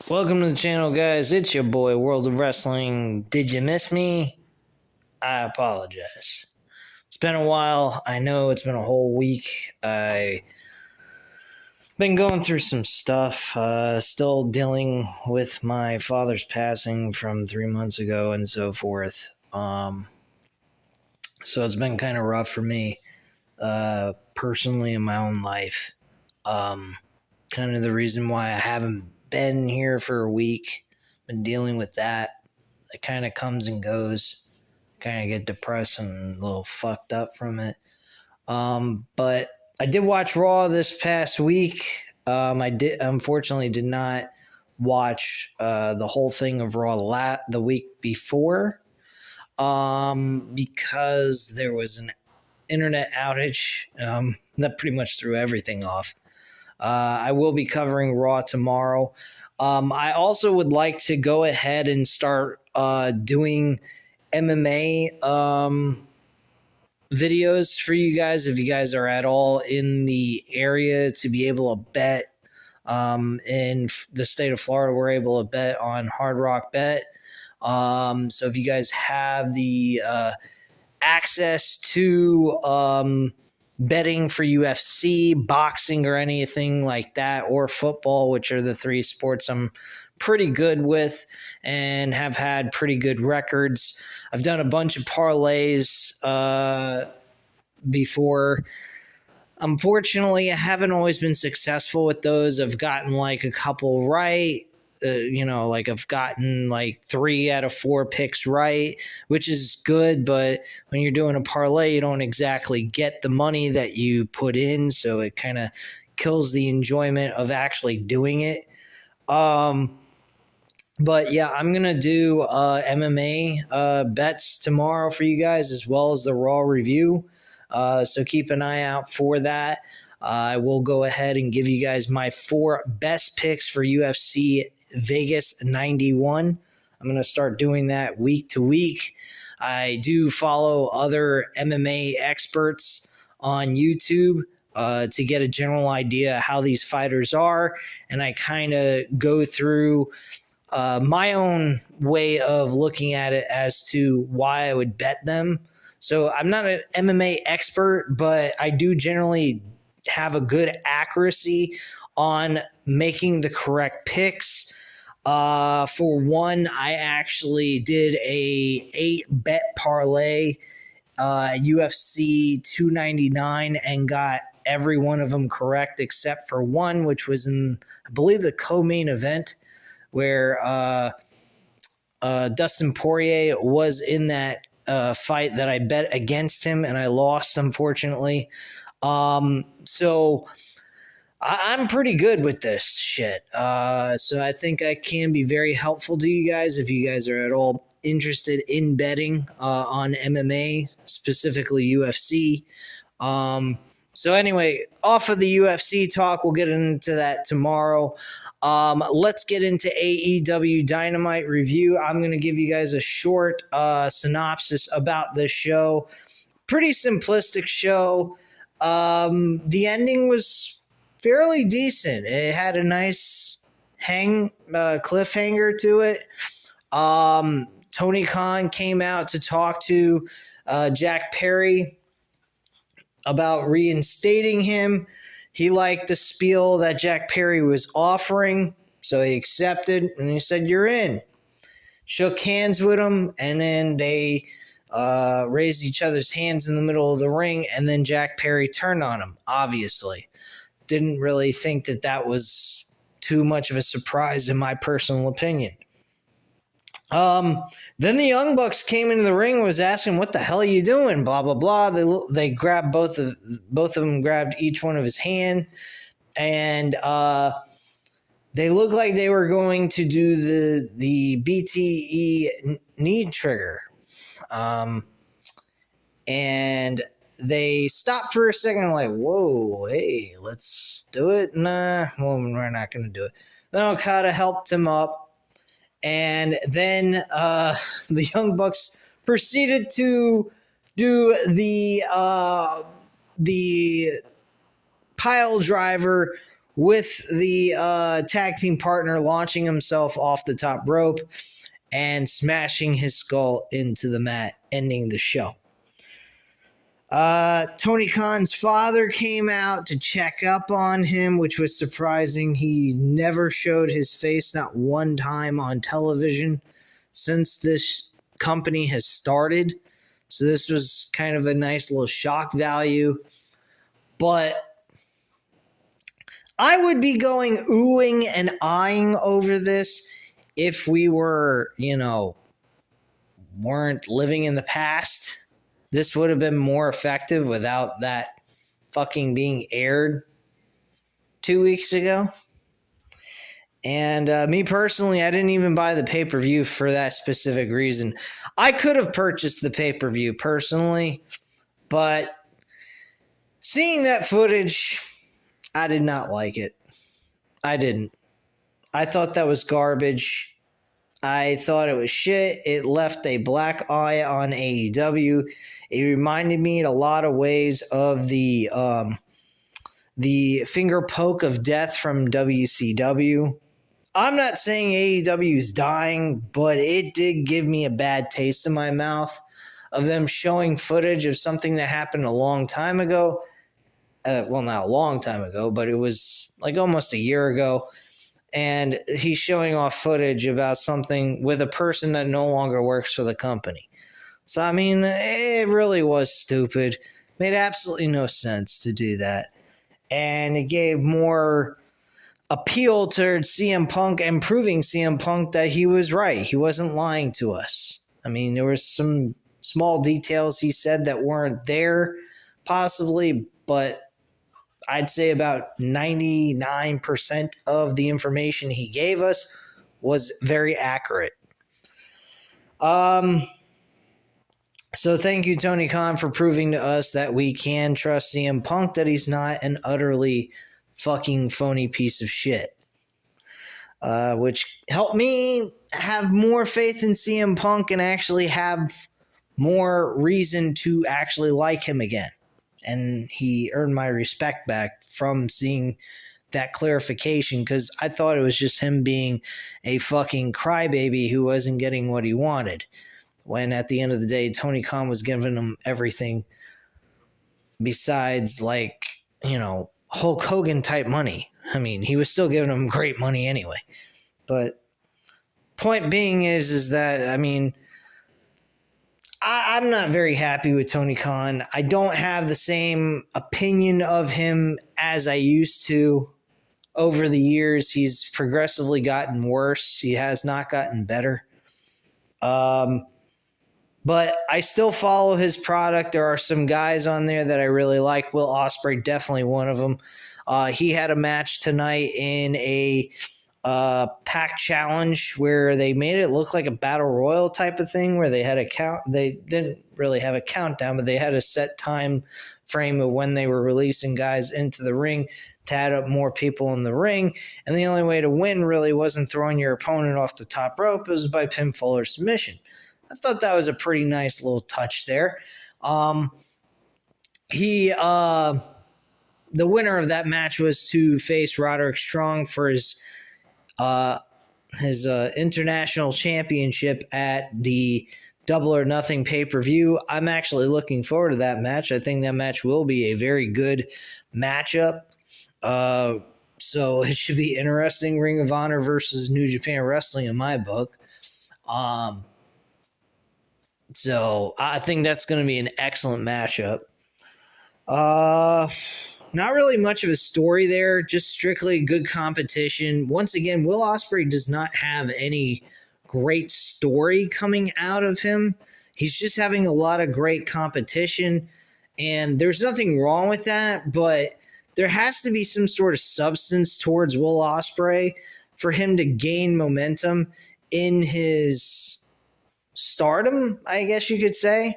Welcome to the channel, guys. It's your boy, World of Wrestling. Did you miss me? I apologize. It's been a while. I know it's been a whole week. I've been going through some stuff. Still dealing with my father's passing from 3 months ago and so forth. So it's been kind of rough for me, personally in my own life. Kind of the reason why I haven't been here for a week. Been dealing with that. It kind of comes and goes. Kind of get depressed and a little fucked up from it. But I did watch Raw this past week. I unfortunately did not watch the whole thing of Raw the week before because there was an internet outage that pretty much threw everything off. I will be covering Raw tomorrow. I also would like to go ahead and start doing MMA videos for you guys if you guys are at all in the area to be able to bet. In the state of Florida, we're able to bet on Hard Rock Bet. So if you guys have the access to betting for UFC, boxing, or anything like that, or football, which are the three sports I'm pretty good with and have had pretty good records. I've done a bunch of parlays before. Unfortunately, I haven't always been successful with those. I've gotten like a couple right. I've gotten like 3 out of 4 picks right, which is good. But when you're doing a parlay, you don't exactly get the money that you put in. So it kind of kills the enjoyment of actually doing it. But yeah, I'm going to do MMA bets tomorrow for you guys, as well as the Raw review. So keep an eye out for that. I will go ahead and give you guys my 4 best picks for UFC Vegas 91. I'm going to start doing that week to week. I do follow other MMA experts on YouTube to get a general idea how these fighters are, and I kind of go through my own way of looking at it as to why I would bet them. So I'm not an MMA expert, but I do generally have a good accuracy on making the correct picks. For one, I actually did a 8-bet parlay UFC 299 and got every one of them correct except for one, which was in, I believe, the co-main event where Dustin Poirier was in that fight that I bet against him, and I lost, unfortunately. So I'm pretty good with this shit. So I think I can be very helpful to you guys if you guys are at all interested in betting on MMA, specifically UFC. So anyway, off of the UFC talk, we'll get into that tomorrow. Let's get into AEW Dynamite review. I'm going to give you guys a short synopsis about this show. Pretty simplistic show. The ending was fairly decent. It had a nice cliffhanger to it. Tony Khan came out to talk to Jack Perry about reinstating him. He liked the spiel that Jack Perry was offering, so he accepted, and he said, "You're in." Shook hands with him, and then they raised each other's hands in the middle of the ring, and then Jack Perry turned on him, obviously. Didn't really think that that was too much of a surprise, in my personal opinion. Then the Young Bucks came into the ring and was asking, "What the hell are you doing?" Blah, blah, blah. They grabbed both of them, grabbed each one of his hand, and they looked like they were going to do the BTE knee trigger. And they stopped for a second, like, "Whoa, hey, let's do it." Nah, well, we're not going to do it. Then Okada helped him up. And then the Young Bucks proceeded to do the pile driver with the tag team partner launching himself off the top rope and smashing his skull into the mat, ending the show. Tony Khan's father came out to check up on him, which was surprising. He never showed his face, not one time on television since this company has started. So this was kind of a nice little shock value. But I would be going oohing and eyeing over this if we were, weren't living in the past. This would have been more effective without that fucking being aired 2 weeks ago. And me personally, I didn't even buy the pay-per-view for that specific reason. I could have purchased the pay-per-view personally, but seeing that footage, I did not like it. I didn't. I thought that was garbage. I thought it was shit. It left a black eye on AEW. It reminded me in a lot of ways of the finger poke of death from WCW. I'm not saying AEW is dying, but it did give me a bad taste in my mouth of them showing footage of something that happened a long time ago. Well, not a long time ago, but it was like almost a year ago. And he's showing off footage about something with a person that no longer works for the company. So, I mean, it really was stupid. Made absolutely no sense to do that. And it gave more appeal towards CM Punk and proving CM Punk that he was right. He wasn't lying to us. I mean, there was some small details he said that weren't there, possibly, but I'd say about 99% of the information he gave us was very accurate. So thank you, Tony Khan, for proving to us that we can trust CM Punk, that he's not an utterly fucking phony piece of shit. Which helped me have more faith in CM Punk and actually have more reason to actually like him again. And he earned my respect back from seeing that clarification, because I thought it was just him being a fucking crybaby who wasn't getting what he wanted. When at the end of the day, Tony Khan was giving him everything besides, like, Hulk Hogan type money. I mean, he was still giving him great money anyway. But point being is that, I mean, I'm not very happy with Tony Khan. I don't have the same opinion of him as I used to. Over the years, he's progressively gotten worse. He has not gotten better. But I still follow his product. There are some guys on there that I really like. Will Ospreay, definitely one of them. He had a match tonight in a pack challenge where they made it look like a battle royal type of thing, where they had a count. They didn't really have a countdown, but they had a set time frame of when they were releasing guys into the ring to add up more people in the ring. And the only way to win really wasn't throwing your opponent off the top rope. It was by pinfall or submission. I thought that was a pretty nice little touch there. The winner of that match was to face Roderick Strong for his international championship at the Double or Nothing pay-per-view. I'm actually looking forward to that match. I think that match will be a very good matchup. So it should be interesting. Ring of Honor versus New Japan Wrestling in my book. So I think that's going to be an excellent matchup. Not really much of a story there, just strictly good competition. Once again, Will Ospreay does not have any great story coming out of him. He's just having a lot of great competition, and there's nothing wrong with that, but there has to be some sort of substance towards Will Ospreay for him to gain momentum in his stardom, I guess you could say.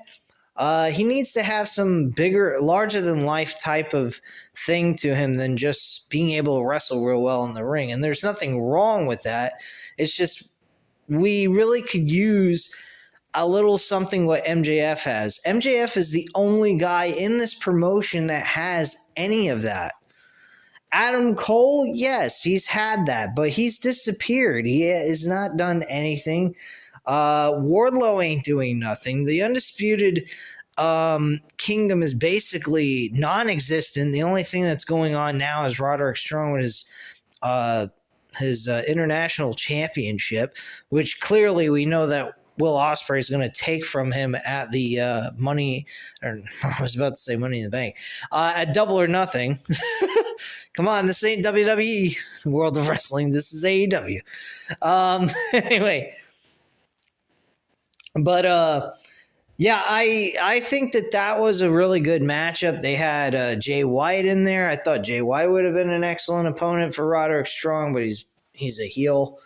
He needs to have some bigger, larger-than-life type of thing to him than just being able to wrestle real well in the ring. And there's nothing wrong with that. It's just we really could use a little something what MJF has. MJF is the only guy in this promotion that has any of that. Adam Cole, yes, he's had that, but he's disappeared. He has not done anything. Wardlow ain't doing nothing. The Undisputed Kingdom is basically non-existent. The only thing that's going on now is Roderick Strong with his international championship, which clearly we know that Will Ospreay is going to take from him at the Money in the Bank, at Double or Nothing. Come on, this ain't WWE World of Wrestling. This is AEW. Anyway, but yeah, I think that was a really good matchup. They had Jay White in there. I thought Jay White would have been an excellent opponent for Roderick Strong, but he's a heel.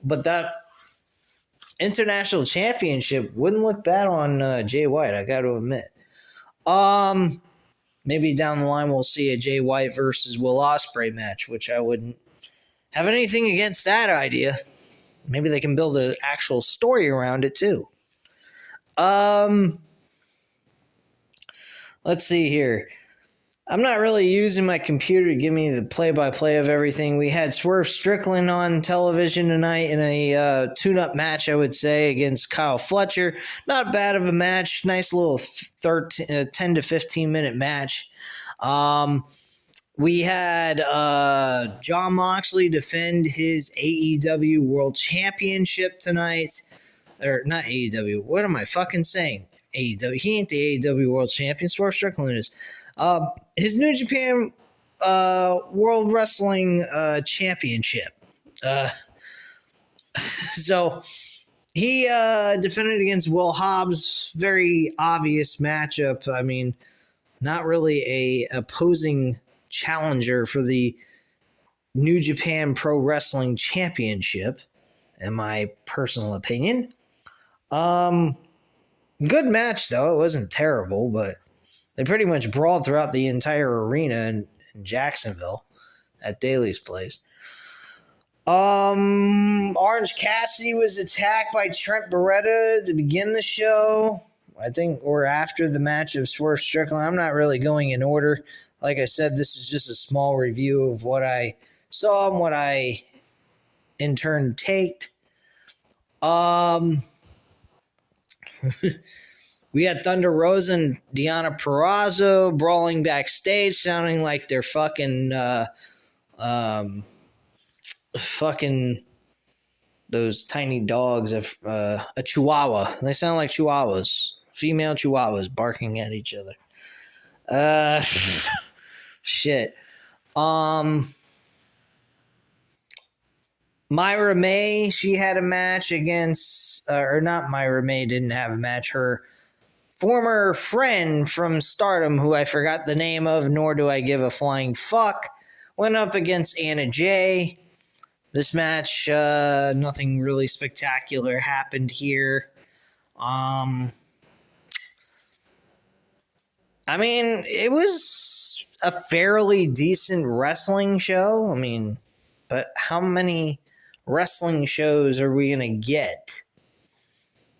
But that international championship wouldn't look bad on Jay White, I got to admit. Maybe down the line we'll see a Jay White versus Will Ospreay match, which I wouldn't have anything against that idea. Maybe they can build an actual story around it too. Let's see here. I'm not really using my computer to give me the play-by-play of everything. We had Swerve Strickland on television tonight in a tune-up match, I would say, against Kyle Fletcher. Not bad of a match. Nice little 10 to 15-minute match. We had Jon Moxley defend his AEW World Championship tonight. Or not AEW. What am I fucking saying? AEW. He ain't the AEW World Champion. Swerve Strickland is. His New Japan World Wrestling Championship. So he defended against Will Hobbs. Very obvious matchup. I mean, not really a opposing challenger for the New Japan Pro Wrestling Championship, in my personal opinion. Good match, though. It wasn't terrible, but they pretty much brawled throughout the entire arena in Jacksonville at Daly's place. Orange Cassidy was attacked by Trent Beretta to begin the show. I think we're after the match of Swerve Strickland. I'm not really going in order. Like I said, this is just a small review of what I saw and what I in turn taked. We had Thunder Rosa and Deonna Purrazzo brawling backstage, sounding like they're fucking those tiny dogs of a chihuahua. They sound like chihuahuas, female chihuahuas barking at each other. Shit. Myra May, she had a match against, or not Myra May didn't have a match. Her former friend from Stardom, who I forgot the name of, nor do I give a flying fuck, went up against Anna Jay. This match, nothing really spectacular happened here. I mean, it was a fairly decent wrestling show. I mean, but how many wrestling shows are we going to get?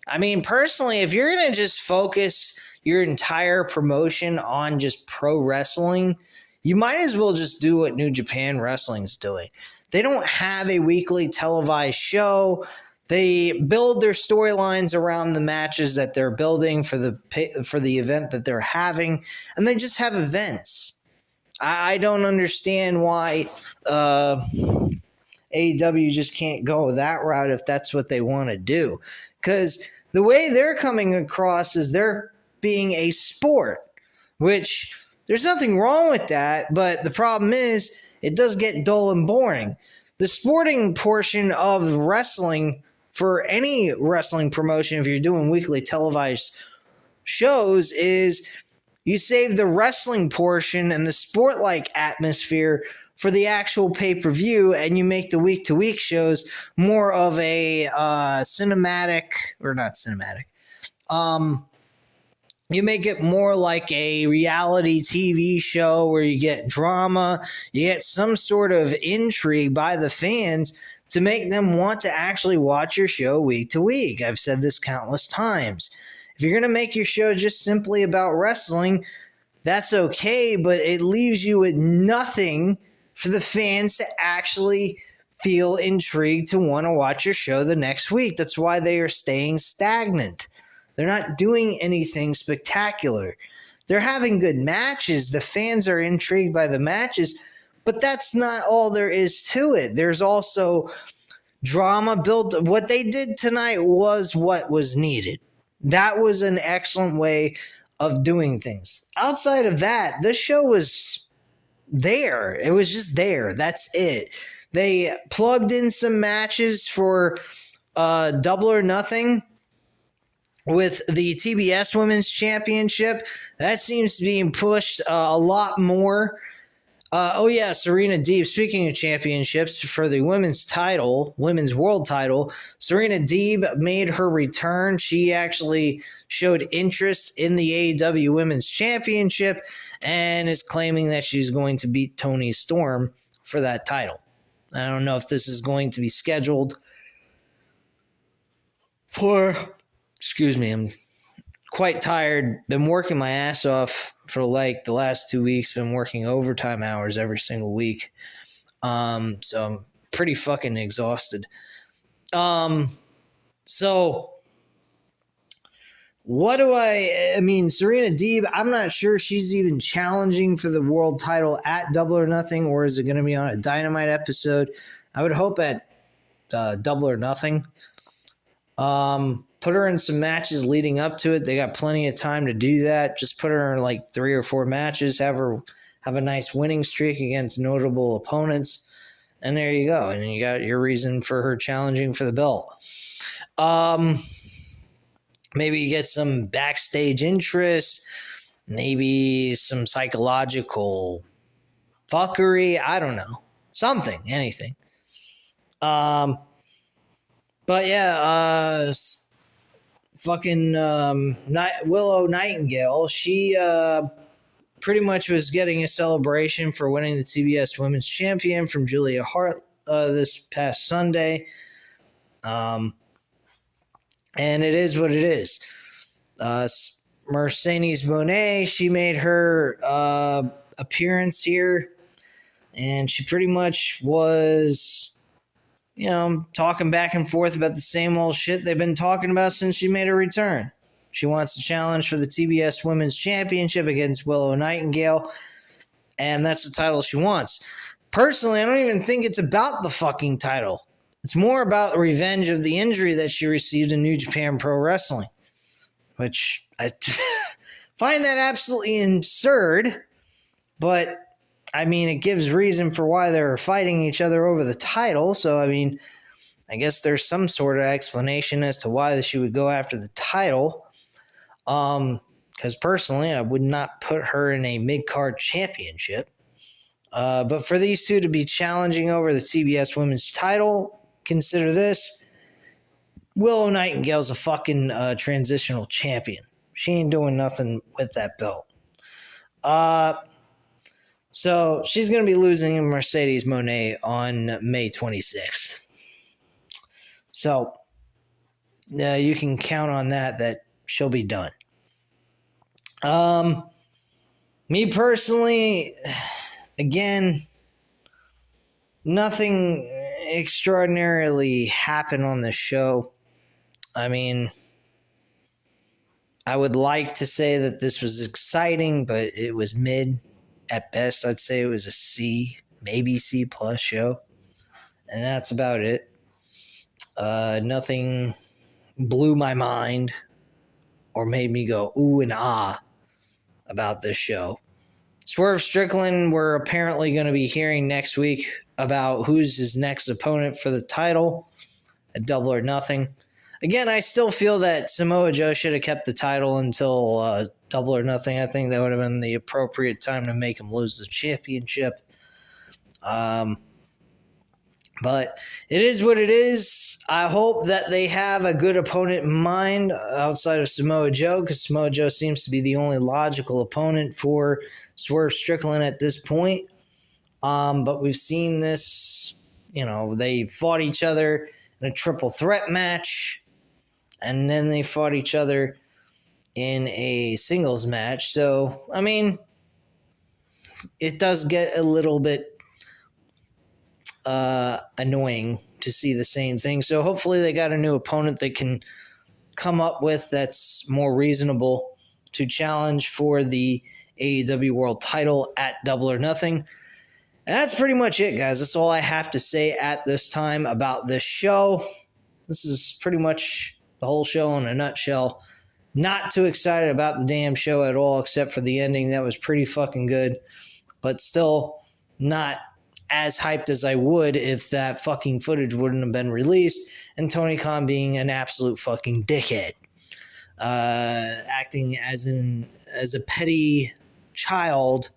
I mean, personally, if you're going to just focus your entire promotion on just pro wrestling, you might as well just do what New Japan Wrestling's doing. They don't have a weekly televised show. They build their storylines around the matches that they're building for the event that they're having, and they just have events. I don't understand why AEW just can't go that route if that's what they want to do. Because the way they're coming across is they're being a sport, which there's nothing wrong with that, but the problem is it does get dull and boring. The sporting portion of wrestling for any wrestling promotion, if you're doing weekly televised shows, is you save the wrestling portion and the sport-like atmosphere for the actual pay-per-view, and you make the week-to-week shows more of a cinematic, or not cinematic. You make it more like a reality TV show where you get drama, you get some sort of intrigue by the fans to make them want to actually watch your show week to week. I've said this countless times. If you're going to make your show just simply about wrestling, that's okay, but it leaves you with nothing for the fans to actually feel intrigued to want to watch your show the next week. That's why they are staying stagnant. They're not doing anything spectacular. They're having good matches. The fans are intrigued by the matches, but that's not all there is to it. There's also drama built. What they did tonight was what was needed. That was an excellent way of doing things. Outside of that, the show was there. It was just there. That's it. They plugged in some matches for Double or Nothing with the TBS Women's Championship. That seems to be being pushed a lot more. Serena Deeb, speaking of championships, for the women's world title, Serena Deeb made her return. She actually showed interest in the AEW Women's Championship and is claiming that she's going to beat Toni Storm for that title. I don't know if this is going to be scheduled for... Excuse me, I'm quite tired. Been working my ass off for like the last 2 weeks. Been working overtime hours every single week. So I'm pretty fucking exhausted. So what do I mean, Serena Deeb, I'm not sure she's even challenging for the world title at Double or Nothing, or is it going to be on a Dynamite episode? I would hope at Double or Nothing. Put her in some matches leading up to it. They got plenty of time to do that. Just put her in like 3 or 4 matches. Have a nice winning streak against notable opponents. And there you go. And you got your reason for her challenging for the belt. Maybe you get some backstage interest. Maybe some psychological fuckery. I don't know. Something. Anything. But yeah, Willow Nightingale, she pretty much was getting a celebration for winning the TBS Women's Champion from Julia Hart this past Sunday. And it is what it is. Mercedes Moné, she made her appearance here, and she pretty much was... talking back and forth about the same old shit they've been talking about since she made her return. She wants to challenge for the TBS Women's Championship against Willow Nightingale, and that's the title she wants. Personally, I don't even think it's about the fucking title. It's more about the revenge of the injury that she received in New Japan Pro Wrestling, which I find that absolutely absurd, but... I mean, it gives reason for why they're fighting each other over the title. So, I mean, I guess there's some sort of explanation as to why she would go after the title. Because personally, I would not put her in a mid-card championship. But for these two to be challenging over the TBS Women's title, consider this. Willow Nightingale's a fucking transitional champion. She ain't doing nothing with that belt. So she's going to be losing to Mercedes Moné on May 26th. So you can count on that she'll be done. Me personally, again, nothing extraordinarily happened on the show. I mean, I would like to say that this was exciting, but it was mid. At best, I'd say it was a C, maybe C plus show. And that's about it. Nothing blew my mind or made me go ooh and ah about this show. Swerve Strickland, we're apparently going to be hearing next week about who's his next opponent for the title at Double or Nothing. Again, I still feel that Samoa Joe should have kept the title until Double or Nothing. I think that would have been the appropriate time to make him lose the championship. But it is what it is. I hope that they have a good opponent in mind outside of Samoa Joe, because Samoa Joe seems to be the only logical opponent for Swerve Strickland at this point. But we've seen this, they fought each other in a triple threat match, and then they fought each other in a singles match. So, I mean, it does get a little bit annoying to see the same thing. So hopefully they got a new opponent they can come up with that's more reasonable to challenge for the AEW World title at Double or Nothing. And that's pretty much it, guys. That's all I have to say at this time about this show. This is pretty much the whole show in a nutshell. Not too excited about the damn show at all, except for the ending. That was pretty fucking good. But still not as hyped as I would if that fucking footage wouldn't have been released. And Tony Khan being an absolute fucking dickhead. Acting as a petty child,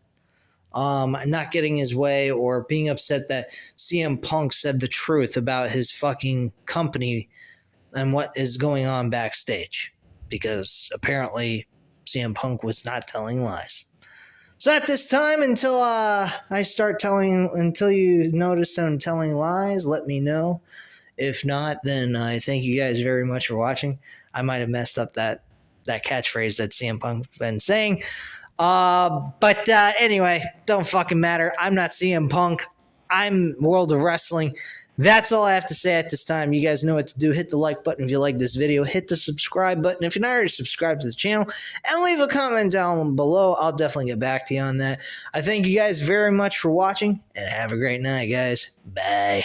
not getting his way, or being upset that CM Punk said the truth about his fucking company and what is going on backstage, because apparently CM Punk was not telling lies. So at this time, until you notice I'm telling lies, let me know. If not, then I thank you guys very much for watching. I might have messed up that catchphrase that CM Punk's been saying. But anyway, don't fucking matter. I'm not CM Punk. I'm World of Wrestling. That's all I have to say at this time. You guys know what to do. Hit the like button if you like this video. Hit the subscribe button if you're not already subscribed to the channel. And leave a comment down below. I'll definitely get back to you on that. I thank you guys very much for watching. And have a great night, guys. Bye.